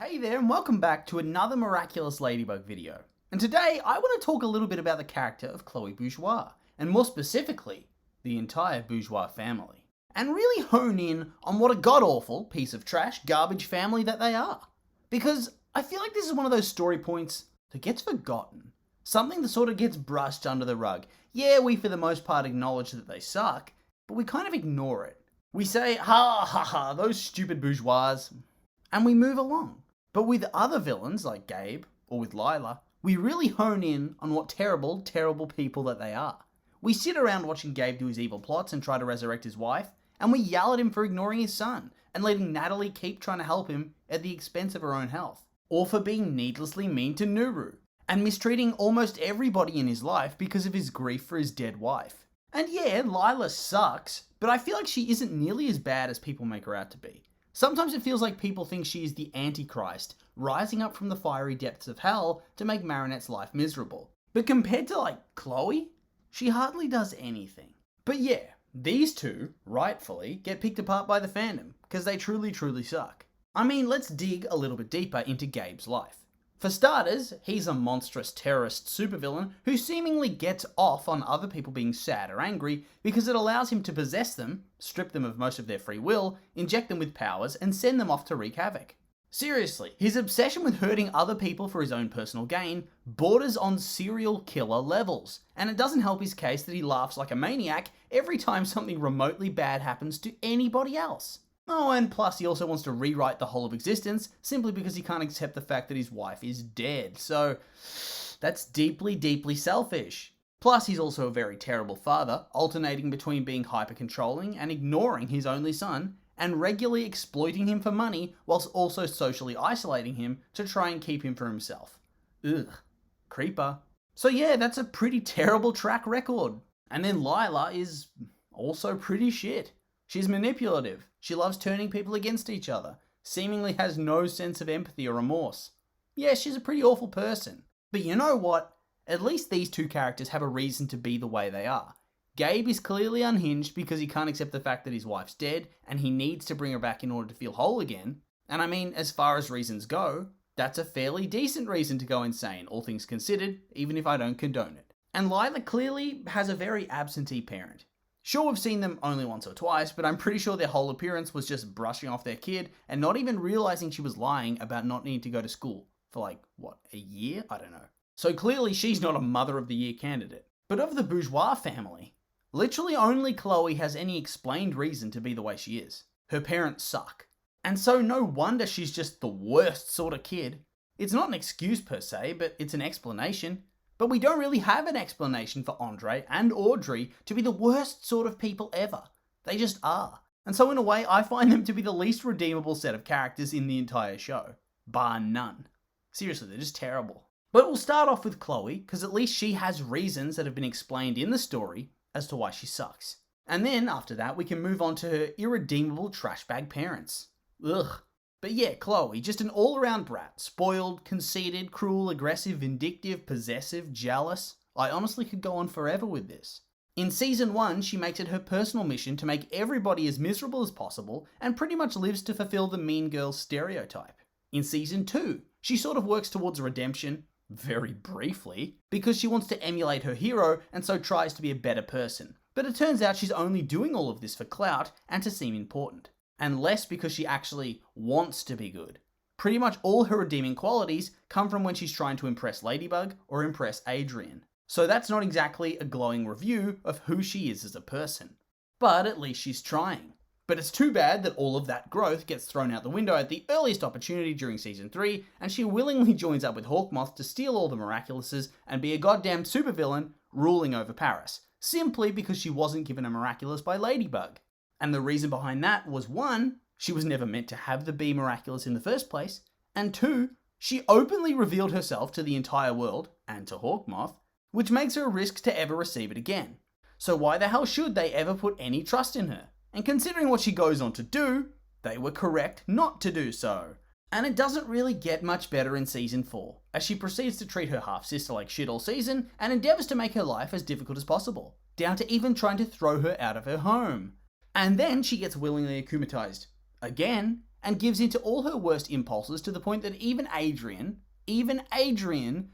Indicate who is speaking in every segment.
Speaker 1: Hey there and welcome back to another Miraculous Ladybug video. And today I want to talk a little bit about the character of Chloe Bourgeois, and more specifically, the entire Bourgeois family. And really hone in on what a god-awful piece of trash, garbage family that they are. Because I feel like this is one of those story points that gets forgotten. Something that sort of gets brushed under the rug. Yeah, we for the most part acknowledge that they suck, but we kind of ignore it. We say, ha ha ha, those stupid bourgeois, and we move along. But with other villains like Gabe, or with Lila, we really hone in on what terrible, terrible people that they are. We sit around watching Gabe do his evil plots and try to resurrect his wife, and we yell at him for ignoring his son, and letting Natalie keep trying to help him at the expense of her own health. Or for being needlessly mean to Nuru, and mistreating almost everybody in his life because of his grief for his dead wife. And yeah, Lila sucks, but I feel like she isn't nearly as bad as people make her out to be. Sometimes it feels like people think she is the Antichrist, rising up from the fiery depths of hell to make Marinette's life miserable. But compared to, Chloe, she hardly does anything. But yeah, these two, rightfully, get picked apart by the fandom, because they truly, truly suck. I mean, let's dig a little bit deeper into Gabe's life. For starters, he's a monstrous terrorist supervillain who seemingly gets off on other people being sad or angry because it allows him to possess them, strip them of most of their free will, inject them with powers, and send them off to wreak havoc. Seriously, his obsession with hurting other people for his own personal gain borders on serial killer levels, and it doesn't help his case that he laughs like a maniac every time something remotely bad happens to anybody else. Oh, and plus he also wants to rewrite the whole of existence simply because he can't accept the fact that his wife is dead. So that's deeply, deeply selfish. Plus he's also a very terrible father, alternating between being hyper-controlling and ignoring his only son, and regularly exploiting him for money whilst also socially isolating him to try and keep him for himself. Ugh. Creeper. So yeah, that's a pretty terrible track record. And then Lila is also pretty shit. She's manipulative, she loves turning people against each other, seemingly has no sense of empathy or remorse. Yeah, she's a pretty awful person. But you know what? At least these two characters have a reason to be the way they are. Gabe is clearly unhinged because he can't accept the fact that his wife's dead and he needs to bring her back in order to feel whole again. And I mean, as far as reasons go, that's a fairly decent reason to go insane, all things considered, even if I don't condone it. And Lila clearly has a very absentee parent. Sure, we've seen them only once or twice, but I'm pretty sure their whole appearance was just brushing off their kid and not even realizing she was lying about not needing to go to school for a year? I don't know. So clearly she's not a Mother of the Year candidate. But of the Bourgeois family, literally only Chloe has any explained reason to be the way she is. Her parents suck. And so no wonder she's just the worst sort of kid. It's not an excuse per se, but it's an explanation. But we don't really have an explanation for Andre and Audrey to be the worst sort of people ever. They just are. And so in a way, I find them to be the least redeemable set of characters in the entire show. Bar none. Seriously, they're just terrible. But we'll start off with Chloe, because at least she has reasons that have been explained in the story as to why she sucks. And then, after that, we can move on to her irredeemable trashbag parents. Ugh. But yeah, Chloe, just an all-around brat. Spoiled, conceited, cruel, aggressive, vindictive, possessive, jealous. I honestly could go on forever with this. In Season 1, she makes it her personal mission to make everybody as miserable as possible and pretty much lives to fulfill the mean girl stereotype. In Season 2, she sort of works towards redemption, very briefly, because she wants to emulate her hero and so tries to be a better person. But it turns out she's only doing all of this for clout and to seem important. And less because she actually wants to be good. Pretty much all her redeeming qualities come from when she's trying to impress Ladybug or impress Adrian. So that's not exactly a glowing review of who she is as a person. But at least she's trying. But it's too bad that all of that growth gets thrown out the window at the earliest opportunity during Season 3, and she willingly joins up with Hawkmoth to steal all the Miraculouses and be a goddamn supervillain ruling over Paris, simply because she wasn't given a Miraculous by Ladybug. And the reason behind that was 1, she was never meant to have the Bee Miraculous in the first place, and 2, she openly revealed herself to the entire world, and to Hawkmoth, which makes her a risk to ever receive it again. So why the hell should they ever put any trust in her? And considering what she goes on to do, they were correct not to do so. And it doesn't really get much better in Season 4, as she proceeds to treat her half-sister like shit all season, and endeavours to make her life as difficult as possible, down to even trying to throw her out of her home. And then she gets willingly akumatized again, and gives in to all her worst impulses to the point that even Adrian,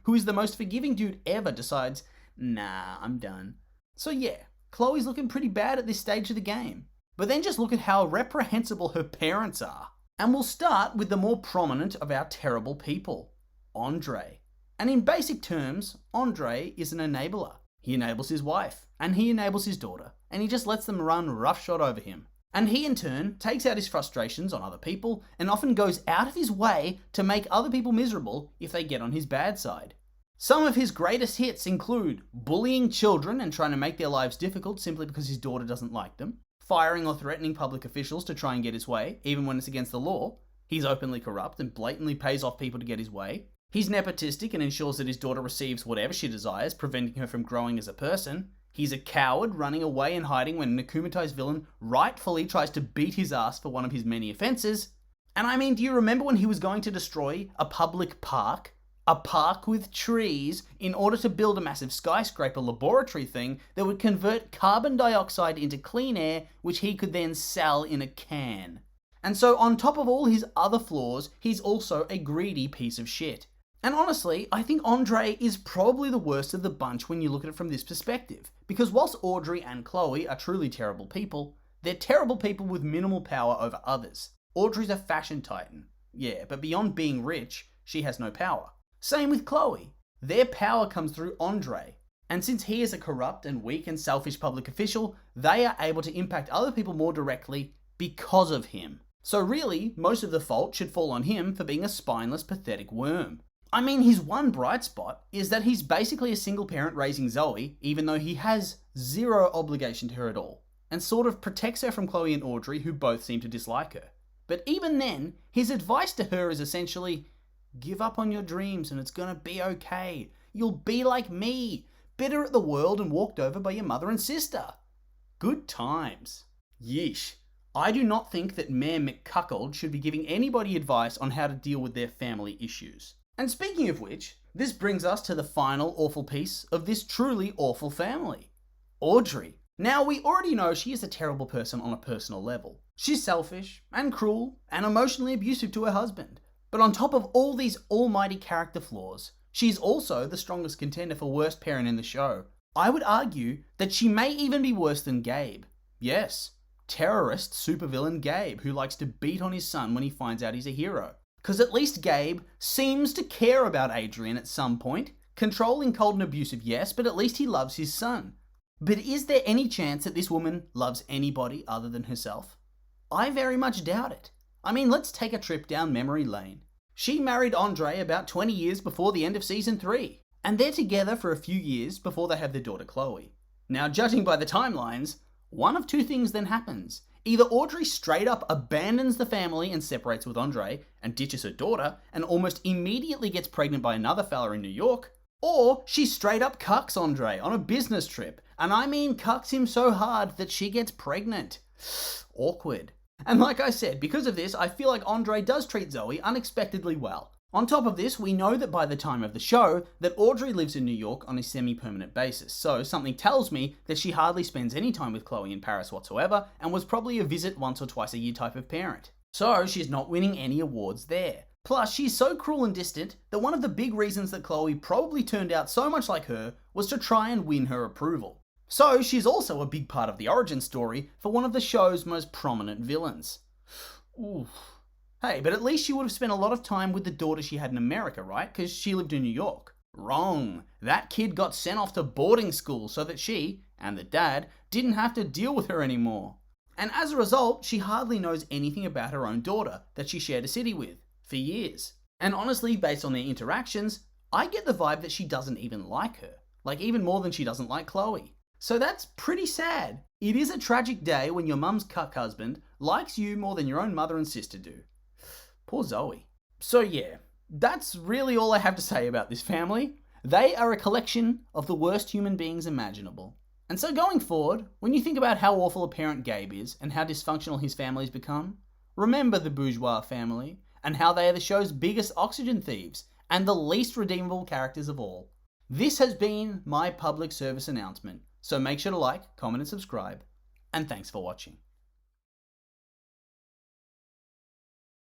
Speaker 1: who is the most forgiving dude ever, decides, nah, I'm done. So yeah, Chloe's looking pretty bad at this stage of the game. But then just look at how reprehensible her parents are. And we'll start with the more prominent of our terrible people, Audrey. And in basic terms, Audrey is an enabler. He enables his wife, and he enables his daughter, and he just lets them run roughshod over him. And he in turn takes out his frustrations on other people and often goes out of his way to make other people miserable if they get on his bad side. Some of his greatest hits include bullying children and trying to make their lives difficult simply because his daughter doesn't like them, firing or threatening public officials to try and get his way, even when it's against the law. He's openly corrupt and blatantly pays off people to get his way. He's nepotistic and ensures that his daughter receives whatever she desires, preventing her from growing as a person. He's a coward, running away and hiding when an akumatized villain rightfully tries to beat his ass for one of his many offenses. And I mean, do you remember when he was going to destroy a public park? A park with trees in order to build a massive skyscraper laboratory thing that would convert carbon dioxide into clean air, which he could then sell in a can. And so on top of all his other flaws, he's also a greedy piece of shit. And honestly, I think Audrey is probably the worst of the bunch when you look at it from this perspective. Because whilst Audrey and Chloe are truly terrible people, they're terrible people with minimal power over others. Audrey's a fashion titan. Yeah, but beyond being rich, she has no power. Same with Chloe. Their power comes through Audrey. And since he is a corrupt and weak and selfish public official, they are able to impact other people more directly because of him. So really, most of the fault should fall on him for being a spineless, pathetic worm. I mean, his one bright spot is that he's basically a single parent raising Zoe, even though he has zero obligation to her at all, and sort of protects her from Chloe and Audrey, who both seem to dislike her. But even then, his advice to her is essentially, give up on your dreams and it's gonna be okay. You'll be like me, bitter at the world and walked over by your mother and sister. Good times. Yeesh. I do not think that Mayor McCuckold should be giving anybody advice on how to deal with their family issues. And speaking of which, this brings us to the final awful piece of this truly awful family. Audrey. Now, we already know she is a terrible person on a personal level. She's selfish and cruel and emotionally abusive to her husband. But on top of all these almighty character flaws, she's also the strongest contender for worst parent in the show. I would argue that she may even be worse than Gabe. Yes, terrorist supervillain Gabe, who likes to beat on his son when he finds out he's a hero. Because at least Gabe seems to care about Adrian at some point. Controlling, cold and abusive, yes, but at least he loves his son. But is there any chance that this woman loves anybody other than herself? I very much doubt it. I mean, let's take a trip down memory lane. She married Audrey about 20 years before the end of season 3, and they're together for a few years before they have their daughter Chloe. Now, judging by the timelines, one of two things then happens. Either Audrey straight up abandons the family and separates with Audrey and ditches her daughter and almost immediately gets pregnant by another fella in New York, or she straight up cucks Audrey on a business trip, and I mean cucks him so hard that she gets pregnant. Awkward. And like I said, because of this, I feel like Audrey does treat Zoe unexpectedly well. On top of this, we know that by the time of the show, that Audrey lives in New York on a semi-permanent basis, so something tells me that she hardly spends any time with Chloe in Paris whatsoever, and was probably a visit once or twice a year type of parent. So she's not winning any awards there. Plus, she's so cruel and distant that one of the big reasons that Chloe probably turned out so much like her was to try and win her approval. So she's also a big part of the origin story for one of the show's most prominent villains. Oof. Hey, but at least she would have spent a lot of time with the daughter she had in America, right? Because she lived in New York. Wrong. That kid got sent off to boarding school so that she, and the dad, didn't have to deal with her anymore. And as a result, she hardly knows anything about her own daughter that she shared a city with for years. And honestly, based on their interactions, I get the vibe that she doesn't even like her. Like even more than she doesn't like Chloe. So that's pretty sad. It is a tragic day when your mum's cuck husband likes you more than your own mother and sister do. Poor Zoe. So yeah, that's really all I have to say about this family. They are a collection of the worst human beings imaginable. And so going forward, when you think about how awful a parent Gabe is and how dysfunctional his family's become, remember the Bourgeois family and how they are the show's biggest oxygen thieves and the least redeemable characters of all. This has been my public service announcement, so make sure to like, comment and subscribe, and thanks for watching.